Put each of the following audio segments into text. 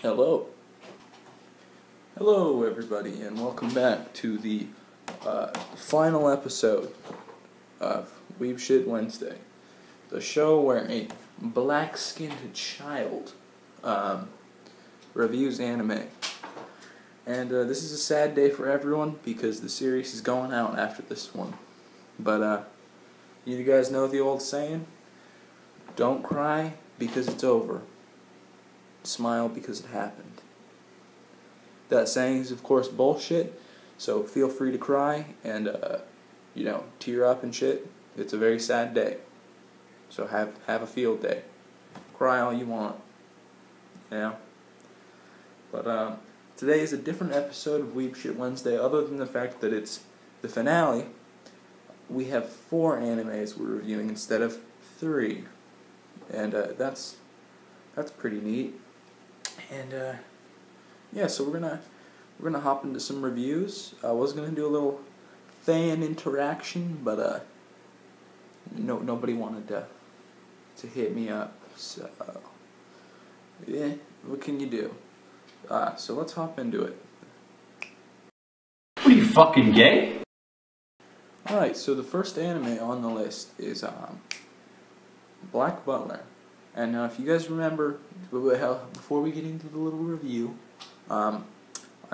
Hello. Hello, everybody, and welcome back to the final episode of Weeb Shit Wednesday, the show where a black-skinned child reviews anime. And this is a sad day for everyone because the series is going out after this one. But you guys know the old saying? Don't cry because it's over. Smile because it happened. That saying is, of course, bullshit, so feel free to cry and, tear up and shit. It's a very sad day. So have a field day. Cry all you want. But today is a different episode of Weeb Shit Wednesday, other than the fact that it's the finale. We have 4 animes we're reviewing instead of 3. And that's pretty neat. And so we're gonna hop into some reviews. I was gonna do a little fan interaction, but nobody wanted to hit me up. So what can you do? So let's hop into it. What are you, fucking gay? Alright, so the first anime on the list is Black Butler. And if you guys remember, before we get into the little review, I'm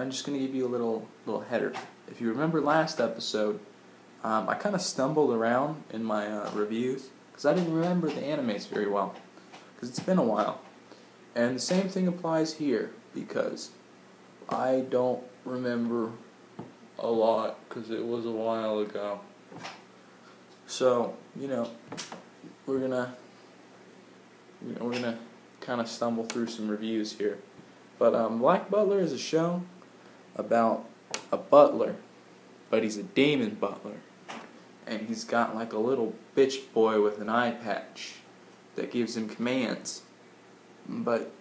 just going to give you a little header. If you remember last episode, I kind of stumbled around in my reviews, because I didn't remember the animes very well, because it's been a while. And the same thing applies here, because I don't remember a lot, because it was a while ago. So, we're gonna kind of stumble through some reviews here. But Black Butler is a show about a butler, but he's a demon butler. And he's got like a little bitch boy with an eye patch that gives him commands. But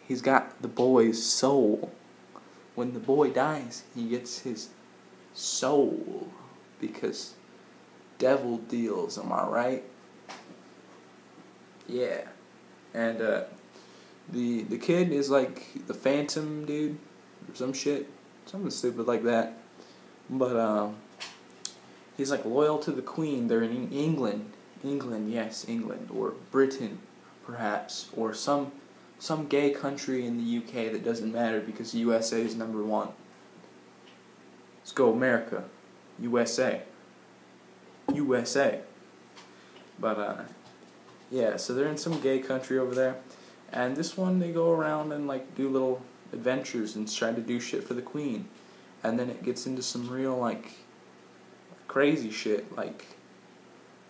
he's got the boy's soul. When the boy dies, he gets his soul, because devil deals, am I right? Yeah. And the kid is like the Phantom dude or some shit, something stupid like that. But he's like loyal to the Queen. They're in England, yes, England, or Britain, perhaps, or some gay country in the UK that doesn't matter because USA is number 1. Let's go America, USA. But so they're in some gay country over there, and this one they go around and like do little adventures and try to do shit for the Queen, and then it gets into some real like crazy shit. Like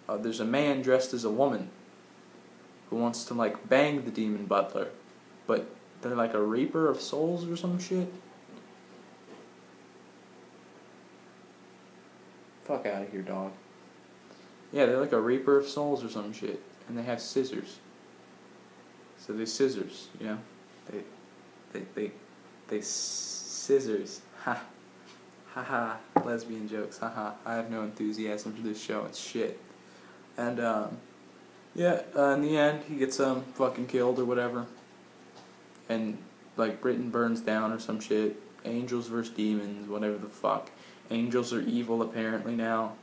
there's a man dressed as a woman who wants to like bang the demon butler, but they're like a reaper of souls or some shit. Fuck out of here, dog. Yeah, they're like a reaper of souls or some shit. And they have scissors. So they scissors, They scissors. Ha. Ha ha. Lesbian jokes. Ha ha. I have no enthusiasm for this show. It's shit. And, in the end, he gets, fucking killed or whatever. And, like, Britain burns down or some shit. Angels versus demons, whatever the fuck. Angels are evil, apparently, now.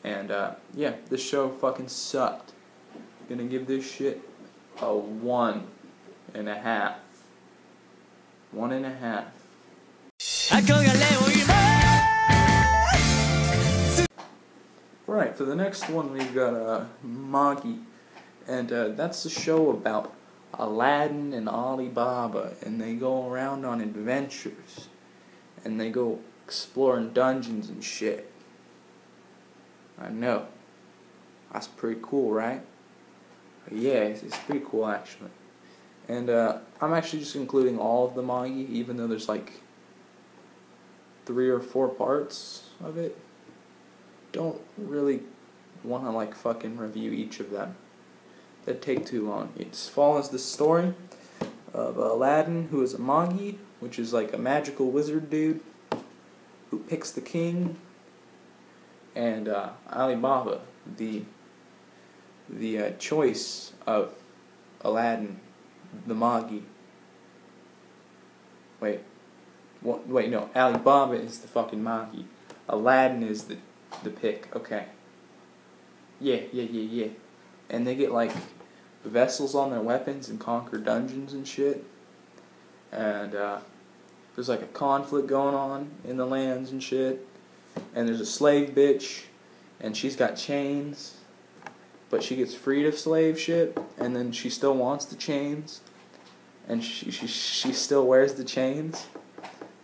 And, this show fucking sucked. Gonna give this shit a 1.5. 1.5. Right, for the next one we've got Magi. And that's a show about Aladdin and Alibaba. And they go around on adventures. And they go exploring dungeons and shit. I know. That's pretty cool, right? Yeah, it's pretty cool, actually. And I'm actually just including all of the manga, even though there's like 3 or 4 parts of it. Don't really want to like fucking review each of them. That'd take too long. It follows the story of Aladdin, who is a Magi, which is like a magical wizard dude who picks the king, and Alibaba, the choice of Aladdin, the Magi, Wait. What? Wait, no. Alibaba is the fucking Magi. Aladdin is the pick. Okay. Yeah. And they get, like, vessels on their weapons and conquer dungeons and shit. And, there's, like, a conflict going on in the lands and shit. And there's a slave bitch. And she's got chains. But she gets freed of slave shit. And then she still wants the chains. And she still wears the chains.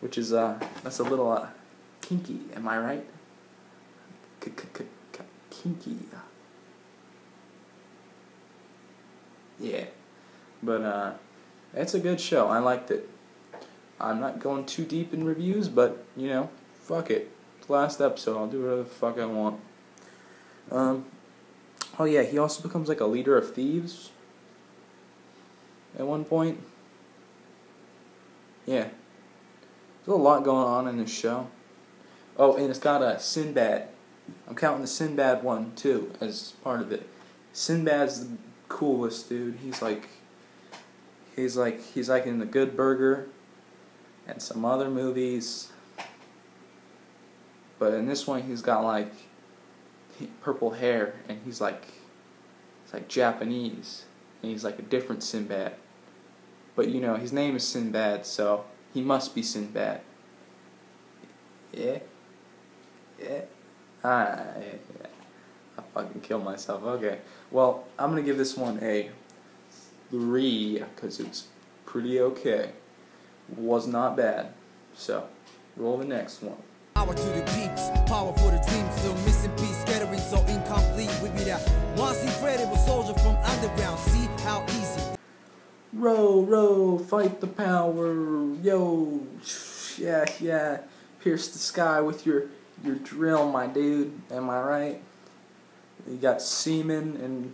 Which is, that's a little, kinky. Am I right? Kinky. Yeah. But, it's a good show. I liked it. I'm not going too deep in reviews, but, you know, fuck it. It's the last episode. I'll do whatever the fuck I want. Oh yeah, he also becomes like a leader of thieves at one point. Yeah. There's a lot going on in this show. Oh, and it's got a Sinbad. I'm counting the Sinbad one, too, as part of it. Sinbad's the coolest, dude. He's like in The Good Burger and some other movies. But in this one, he's got, like, purple hair, and he's like Japanese, and he's like a different Sinbad. But, you know, his name is Sinbad, so he must be Sinbad. Yeah. I fucking killed myself. Okay. Well, I'm gonna give this one a 3, because it's pretty okay. Was not bad. So, roll the next one. Power to the peeps, power for the dreams, still missing piece, scattering so incomplete. We be that once incredible soldier from underground. See how easy. Row, fight the power. Yo, yeah. Pierce the sky with your drill, my dude. Am I right? You got semen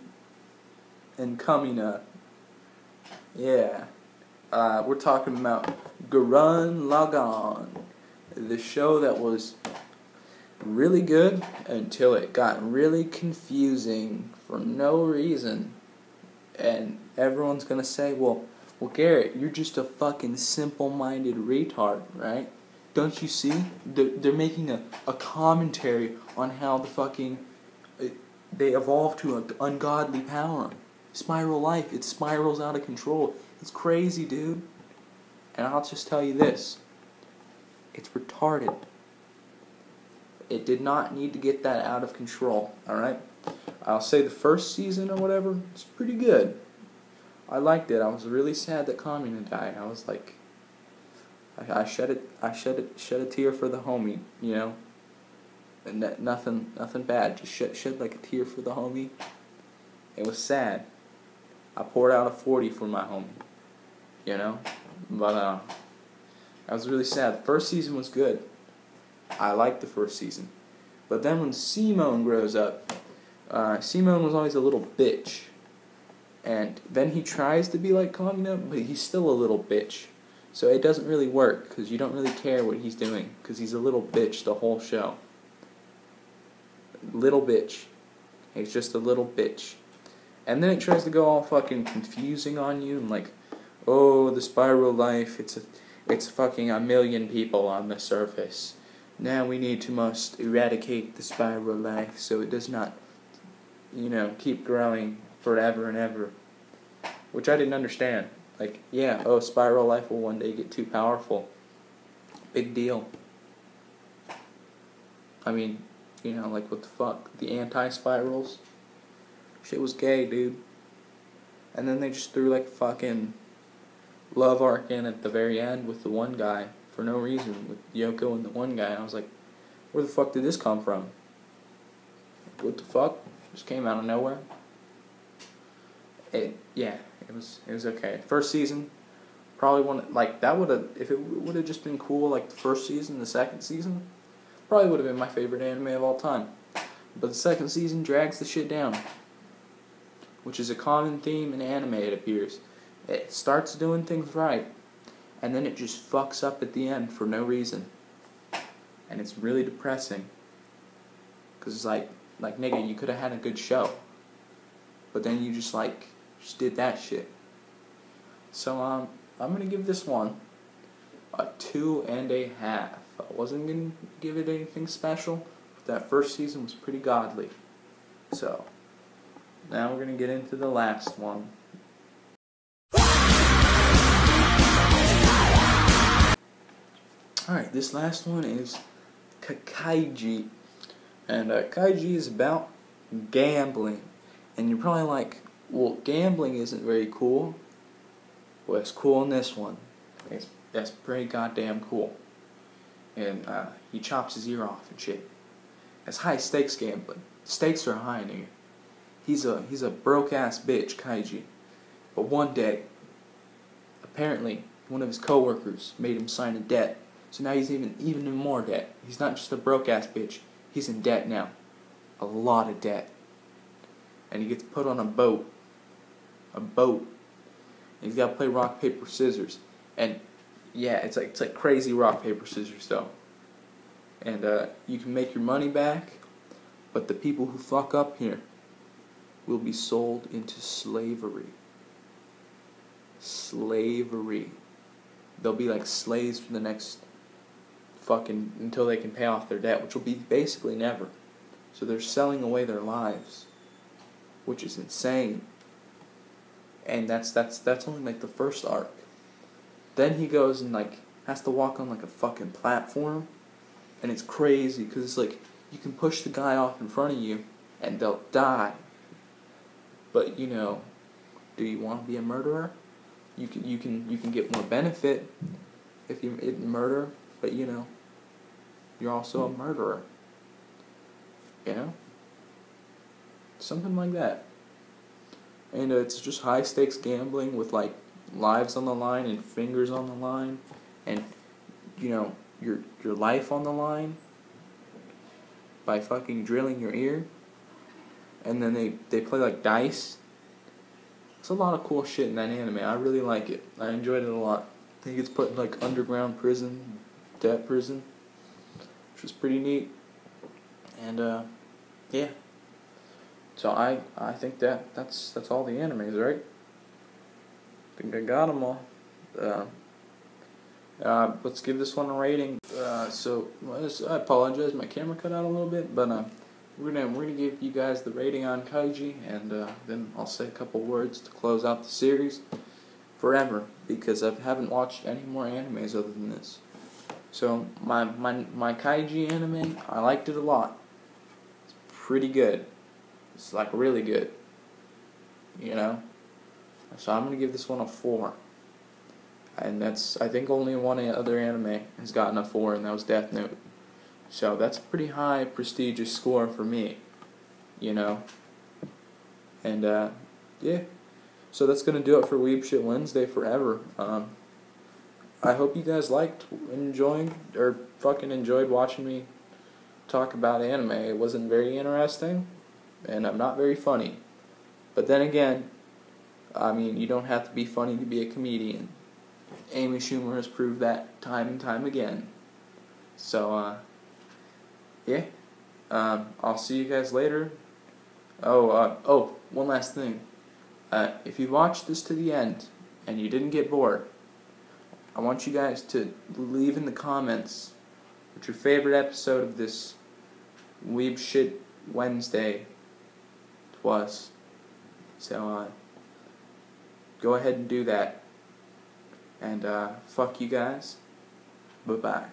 and Kamina. Yeah. We're talking about Gurren Lagann. The show that was really good until it got really confusing for no reason. And everyone's gonna say, well, Garrett, you're just a fucking simple-minded retard, right? Don't you see? They're making a commentary on how the fucking they evolved to an ungodly power. Spiral life, it spirals out of control. It's crazy, dude. And I'll just tell you this. It's retarded. It did not need to get that out of control, alright? I'll say the first season or whatever, it's pretty good. I liked it. I was really sad that Kamina died. I was like, I shed a tear for the homie, you know? And nothing bad. Just shed like a tear for the homie. It was sad. I poured out a 40 for my homie, you know? But, I was really sad. The first season was good. I liked the first season. But then when Simone grows up, Simone was always a little bitch. And then he tries to be like Kamina, but he's still a little bitch. So it doesn't really work, because you don't really care what he's doing, because he's a little bitch the whole show. Little bitch. He's just a little bitch. And then it tries to go all fucking confusing on you, and like, oh, the spiral life, it's fucking a million people on the surface. Now we need to must eradicate the spiral life so it does not, you know, keep growing forever and ever. Which I didn't understand. Like, yeah, spiral life will one day get too powerful. Big deal. I mean, you know, like, what the fuck? The anti-spirals? Shit was gay, dude. And then they just threw, like, fucking love arc in at the very end with the one guy for no reason, with Yoko and the one guy. And I was like, where the fuck did this come from? What the fuck? Just came out of nowhere. It was okay. First season, probably one, like, that would have, if it would have just been cool, like, the first season, the second season, probably would have been my favorite anime of all time. But the second season drags the shit down, which is a common theme in anime, it appears. It starts doing things right, and then it just fucks up at the end for no reason. And it's really depressing. Because it's like, nigga, you could have had a good show. But then you just did that shit. So, I'm going to give this one a 2.5. I wasn't going to give it anything special, but that first season was pretty godly. So, now we're going to get into the last one. Alright, this last one is Kaiji. And Kaiji is about gambling. And you're probably like, well, gambling isn't very cool. Well, it's cool in this one. That's pretty goddamn cool. And he chops his ear off and shit. It's high stakes gambling. Stakes are high in here. He's a broke ass bitch, Kaiji. But one day, apparently, one of his coworkers made him sign a debt. So now he's even in more debt. He's not just a broke ass bitch. He's in debt now. A lot of debt. And he gets put on a boat. And he's got to play rock, paper, scissors. And yeah, it's like crazy rock, paper, scissors though. And you can make your money back, but the people who fuck up here will be sold into slavery. They'll be like slaves for the next fucking until they can pay off their debt, which will be basically never. So they're selling away their lives, which is insane. And that's only like the first arc. Then he goes and like has to walk on like a fucking platform, and it's crazy because it's like you can push the guy off in front of you and they'll die. But you know, do you want to be a murderer? You can get more benefit if you murder, but you know, you're also a murderer. You know, something like that. And it's just high stakes gambling with like lives on the line and fingers on the line, and you know your life on the line by fucking drilling your ear. And then they play like dice. It's a lot of cool shit in that anime. I really like it. I enjoyed it a lot. He gets put in like underground prison, debt prison, which was pretty neat. And yeah. So I think that's all the animes, right? I think I got them all. Let's give this one a rating. I apologize, my camera cut out a little bit, but we're gonna give you guys the rating on Kaiji, and then I'll say a couple words to close out the series forever, because I haven't watched any more animes other than this. So my Kaiji anime, I liked it a lot. It's pretty good. It's like really good. You know? So I'm gonna give this one a 4. And I think only one other anime has gotten a 4, and that was Death Note. So that's a pretty high prestigious score for me. You know? And yeah. So that's gonna do it for Weeb Shit Wednesday forever. I hope you guys enjoyed watching me talk about anime. It wasn't very interesting, and I'm not very funny. But then again, I mean, you don't have to be funny to be a comedian. Amy Schumer has proved that time and time again. So, yeah. I'll see you guys later. One last thing. If you watched this to the end and you didn't get bored, I want you guys to leave in the comments what your favorite episode of this Weeb Shit Wednesday was. So, go ahead and do that. And, fuck you guys. Bye-bye.